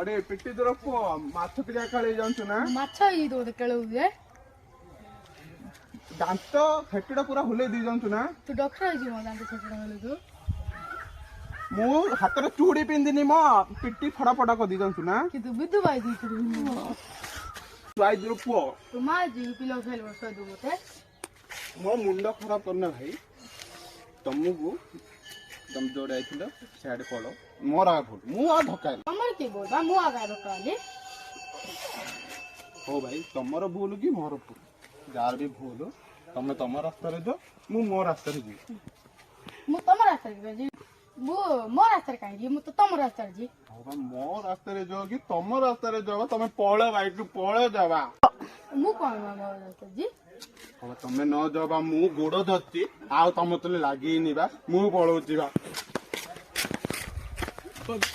अरे पिट्टी तोर पुओ माछ टिका काली जानछु ना माछ ई तो केळउ जे दांत फेटुडा पूरा हुले दी जानछु ना तू डॉक्टर आइजी म दांत छटडा होले तू मु हातरे चूड़ी पिंदिनी म पिट्टी फड़ा फड़ा को दी जानछु ना कि तू बिदु बाई दी तू स्वाई दो पुओ तू मार जी पिलो फेल बस दो बोते मो मुंडा खराब करना भाई तुमको तुम जोड़े आइथिलो साइड पळो मोर आ भूल मु आ धक्का हमर के बोल बा मु आगा बकाले हो भाई तमरो भूल की मोर भूल जार भी भूल तमे तम रास्ता रे जो मु मो रास्ता रे जी मु तम रास्ता रे जी मु मो रास्ता काई जी मु तो तम रास्ता रे जी हो मो रास्ता रे जो की तम रास्ता रे जो तमे पळे बाइक टू पळे जावा मु कोन मो रास्ता जी हो तमे न जाबा मु गोड़ धरती आ तमे तले लागी निबा मु पळौची बा